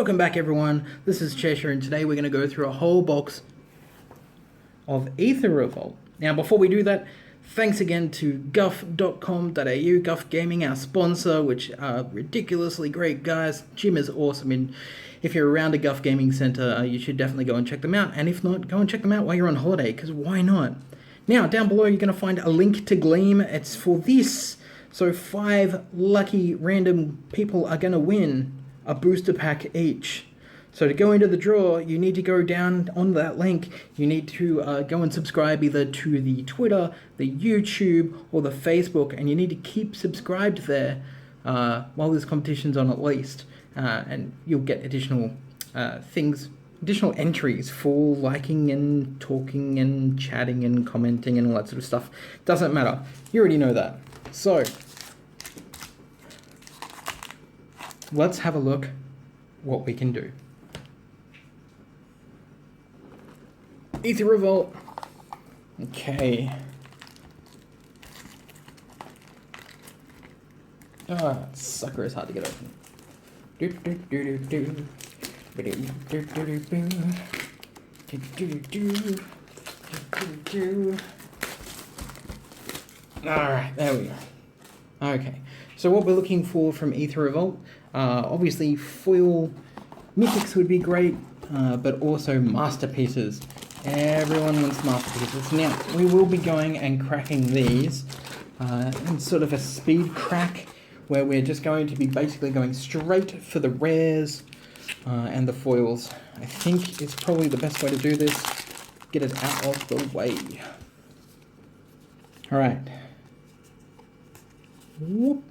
Welcome back everyone, this is Cheshire and today we're going to go through a whole box of Aer Box. Now before we do that, thanks again to guff.com.au, Guff Gaming, our sponsor, which are ridiculously great guys. Jim is awesome, and if you're around a Guff Gaming Centre, you should definitely go and check them out, and if not, go and check them out while you're on holiday, because why not? Now down below you're going to find a link to Gleam. It's for this, so 5 lucky random people are going to win a booster pack each. So to go into the draw, you need to go down on that link. You need to go and subscribe either to the Twitter, the YouTube, or the Facebook, and you need to keep subscribed there while this competition's on at least. And you'll get additional additional entries for liking and talking and chatting and commenting and all that sort of stuff. Doesn't matter. You already know that. So let's have a look what we can do. Aether Revolt. Okay. That sucker is hard to get open. Alright, there we go. Okay, so what we're looking for from Aether Revolt, obviously foil mythics would be great, but also masterpieces. Everyone wants masterpieces. Now, we will be going and cracking these in sort of a speed crack, where we're just going to be basically going straight for the rares and the foils. I think it's probably the best way to do this. Get it out of the way. Alright. Whoop.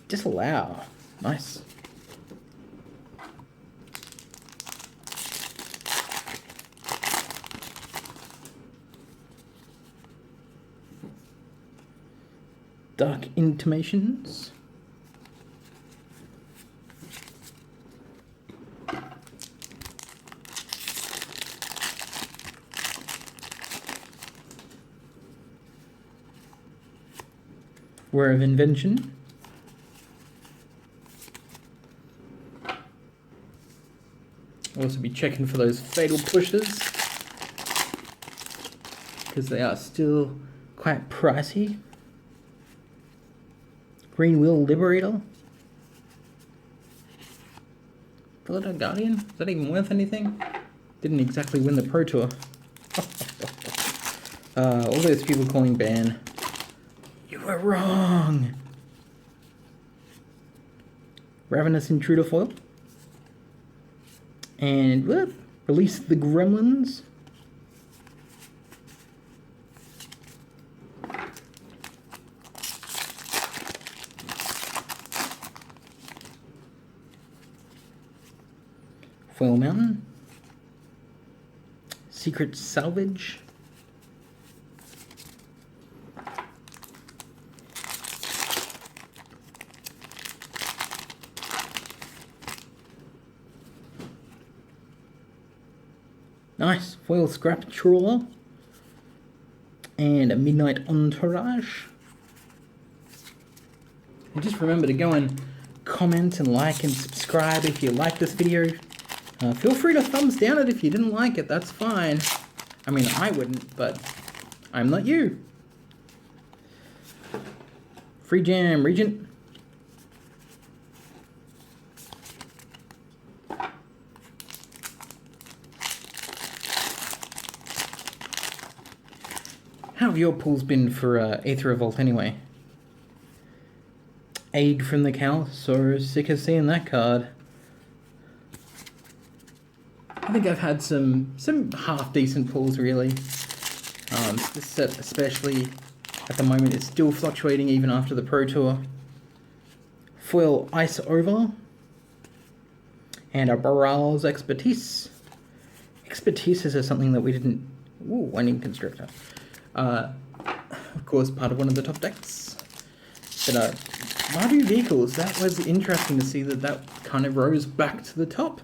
Disallow. Nice. Dark Intimations. Were of Invention. Also be checking for those fatal pushes, because they are still quite pricey. Green Wheel Liberator. Philadelphia Guardian? Is that even worth anything? Didn't exactly win the Pro Tour. All those people calling ban. You were wrong! Ravenous Intruder foil. And release the Gremlins. Foil Mountain. Secret Salvage. Nice. Foil Scrap Trawler. And a Midnight Entourage. And just remember to go and comment and like and subscribe if you like this video. Feel free to thumbs down it if you didn't like it, that's fine. I mean, I wouldn't, but I'm not you. Free Jam Regent. How have your pulls been for Aether Revolt anyway? Aid from the Cow, so sick of seeing that card. I think I've had some half-decent pulls, really. This set especially, at the moment, is still fluctuating even after the Pro Tour. Foil Ice Over. And a Barral's Expertise. Expertise is something that we didn't... Ooh, Winding Constructor. Of course, part of one of the top decks. But, Mardu Vehicles, that was interesting to see that kind of rose back to the top.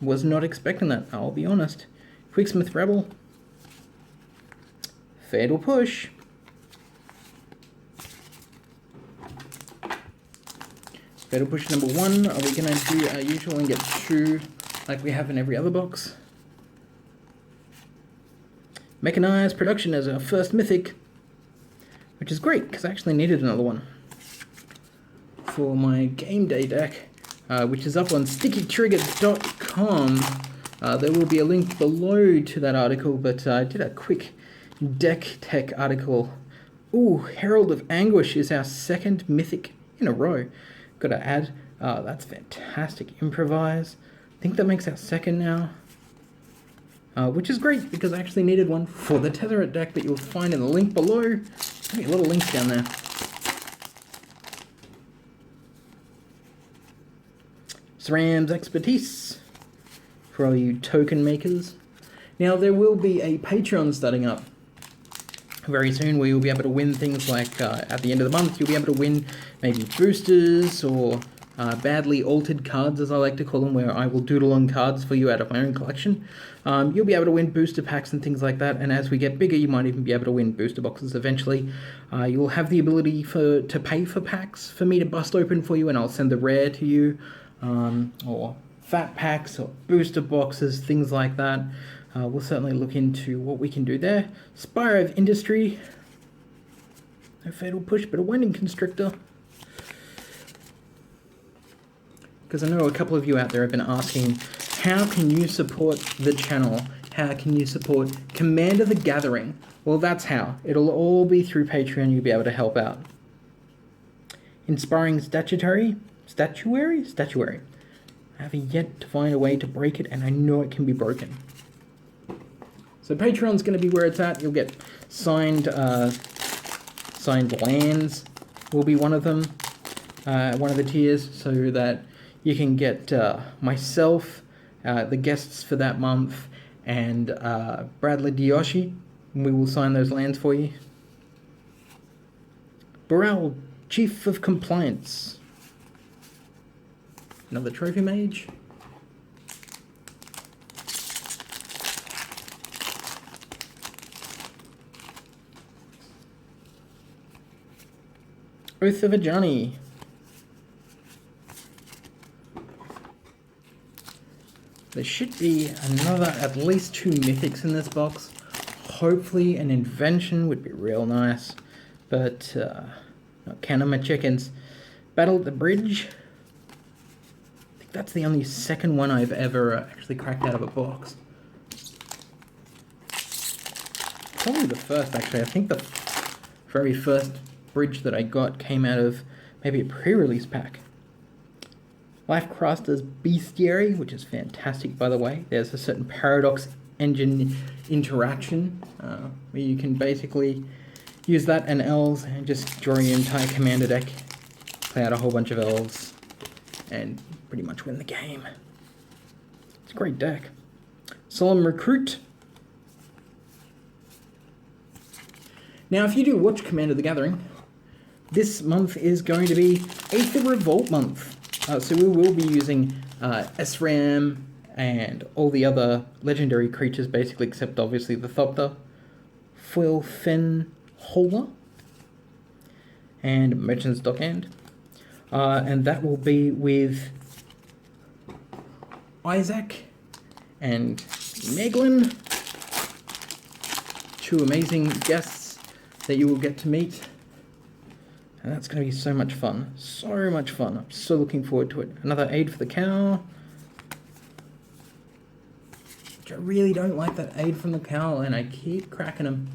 Was not expecting that, I'll be honest. Quicksmith Rebel. Fatal Push. Fatal push number 1. Are we going to do our usual and get 2 like we have in every other box? Mechanized Production as our first mythic, which is great because I actually needed another one for my game day deck, which is up on stickytrigger.com. There will be a link below to that article, but I did a quick deck tech article. Ooh, Herald of Anguish is our second mythic in a row. Got to add, that's fantastic. Improvise, I think that makes our second now. Which is great because I actually needed one for the Tezzeret deck that you'll find in the link below. There'll be a lot of links down there. SRAM's Expertise for all you token makers. Now there will be a Patreon starting up very soon where you'll be able to win things like at the end of the month you'll be able to win maybe boosters or badly altered cards, as I like to call them, where I will doodle on cards for you out of my own collection. You'll be able to win booster packs and things like that, and as we get bigger you might even be able to win booster boxes eventually. You'll have the ability to pay for packs for me to bust open for you, and I'll send the rare to you, or fat packs or booster boxes, things like that. We'll certainly look into what we can do there. Spire of Industry, no Fatal Push, but a Winding Constrictor. Because I know a couple of you out there have been asking, how can you support the channel? How can you support Commander the Gathering? Well, that's how. It'll all be through Patreon. You'll be able to help out. Inspiring Statuary. I have yet to find a way to break it, and I know it can be broken. So Patreon's going to be where it's at. You'll get signed lands. Will be one of them, one of the tiers, so that you can get myself, the guests for that month, and Bradley Diyoshi. We will sign those lands for you. Burrell, Chief of Compliance. Another Trophy Mage. Oath of Ajani. There should be another, at least 2 mythics in this box. Hopefully an invention would be real nice, but not counting my chickens. Battle at the Bridge. I think that's the only second one I've ever actually cracked out of a box. Probably the first, actually. I think the very first bridge that I got came out of maybe a pre-release pack. Lifecrafters Bestiary, which is fantastic, by the way. There's a certain Paradox engine interaction where you can basically use that and elves and just draw your entire commander deck, play out a whole bunch of elves, and pretty much win the game. It's a great deck. Solemn Recruit. Now, if you do watch Commander the Gathering, this month is going to be Aether Revolt month. So we will be using SRAM and all the other legendary creatures, basically, except obviously the Thopter, Foil Fen Holer, and Merchant's Dockhand. And that will be with Isaac and Meglin, 2 amazing guests that you will get to meet. And that's going to be so much fun. So much fun. I'm so looking forward to it. Another Aid for the Cow. Which I really don't like that Aid from the Cow, and I keep cracking them.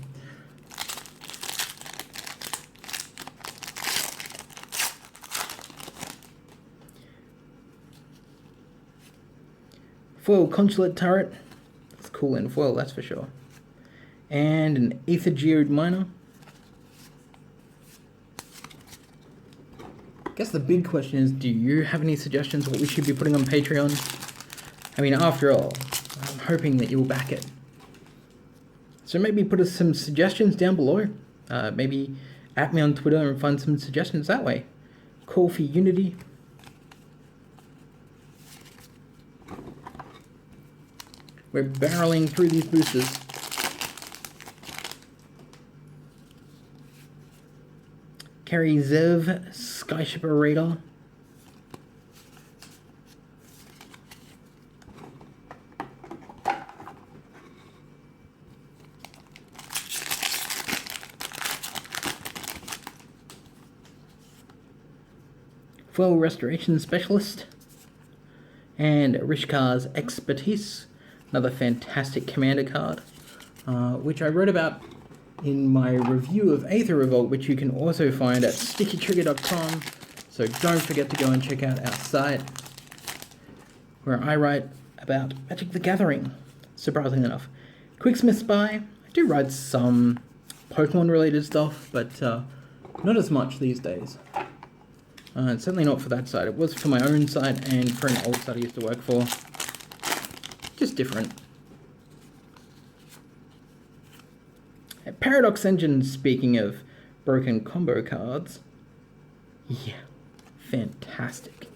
Foil Consulate Turret. That's cool in foil, that's for sure. And an Aether Geode Miner. I guess the big question is, do you have any suggestions what we should be putting on Patreon? I mean, after all, I'm hoping that you'll back it. So maybe put us some suggestions down below. Maybe at me on Twitter and find some suggestions that way. Call for Unity. We're barreling through these boosters. Carry Zev, Skyshipper Radar. Foil Restoration Specialist, and Rishkar's Expertise, another fantastic commander card, which I wrote about in my review of Aether Revolt, which you can also find at stickytrigger.com, so don't forget to go and check out our site, where I write about Magic the Gathering, surprisingly enough. Quicksmith Spy, I do write some Pokemon related stuff, but not as much these days. Certainly not for that site. It was for my own site and for an old site I used to work for. Just different. Paradox Engine, speaking of broken combo cards. Yeah, fantastic.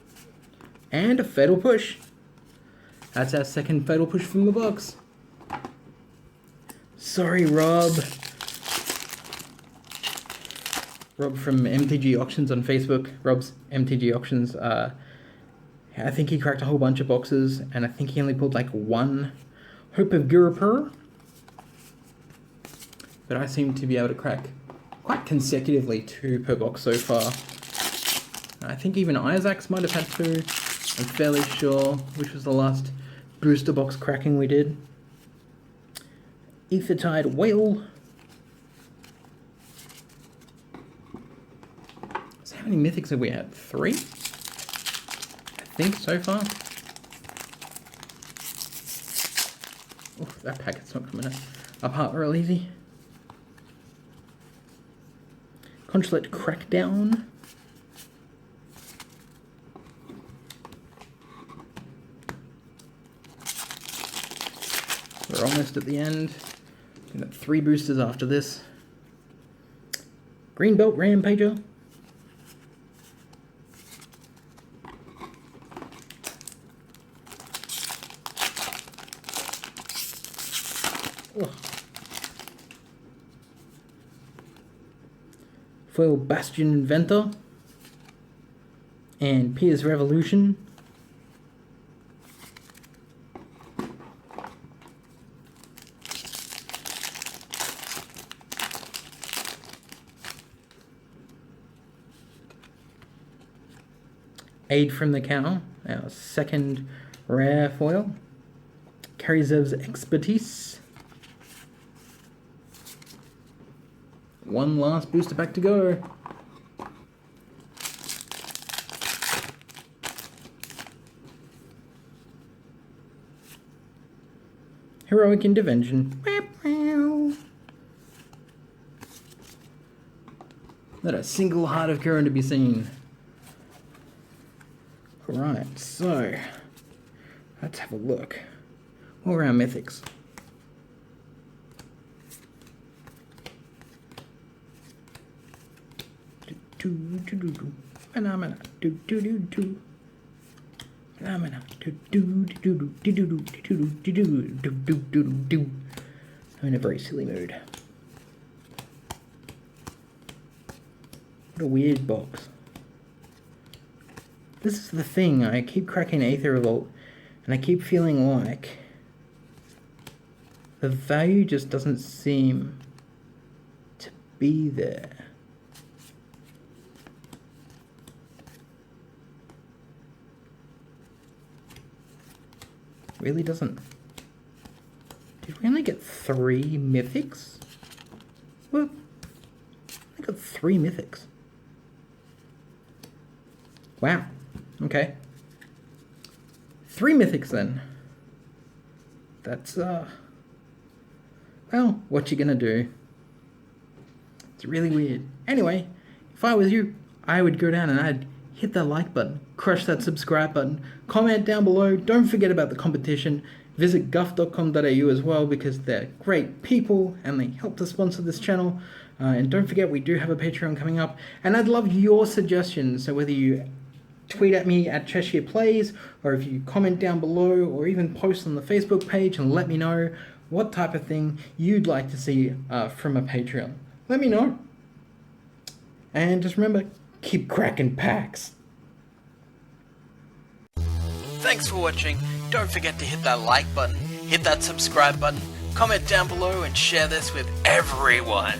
And a Fatal Push. That's our second Fatal Push from the box. Sorry, Rob. Rob from MTG Auctions on Facebook. Rob's MTG Auctions. I think he cracked a whole bunch of boxes, and I think he only pulled like one Hope of Gurupur. But I seem to be able to crack quite consecutively 2 per box so far. I think even Isaacs might have had 2. I'm fairly sure, which was the last booster box cracking we did. Aethertide Whale. So how many mythics have we had? 3? I think so far. Oh, that packet's not coming apart real easy. Consulate Crackdown. We're almost at the end. We've got 3 boosters after this. Greenbelt Rampager. Oh. Foil Bastion Inventor. And Pier's Revolution. Aid from the Cow, our second rare foil. Karizev's Expertise. One last booster pack to go. Heroic Intervention. Not a single Heart of Kiran to be seen. Alright, so let's have a look. What were our mythics? Phenomena. Phenomena. I'm in a very silly mood. What a weird box. This is the thing, I keep cracking Aether Revolt, and I keep feeling like the value just doesn't seem to be there. Really doesn't. Did we only get 3 mythics? Well, I got 3 mythics. Wow. Okay. 3 mythics then. That's, well, what you gonna do? It's really weird. Anyway, if I was you, I would go down and I'd hit that like button, crush that subscribe button, comment down below, don't forget about the competition, visit guff.com.au as well because they're great people and they help to sponsor this channel. And don't forget, we do have a Patreon coming up, and I'd love your suggestions, so whether you tweet at me at Cheshire Plays, or if you comment down below, or even post on the Facebook page and let me know what type of thing you'd like to see from a Patreon. Let me know. And just remember, keep cracking packs. Thanks for watching. Don't forget to hit that like button, hit that subscribe button, comment down below and share this with everyone.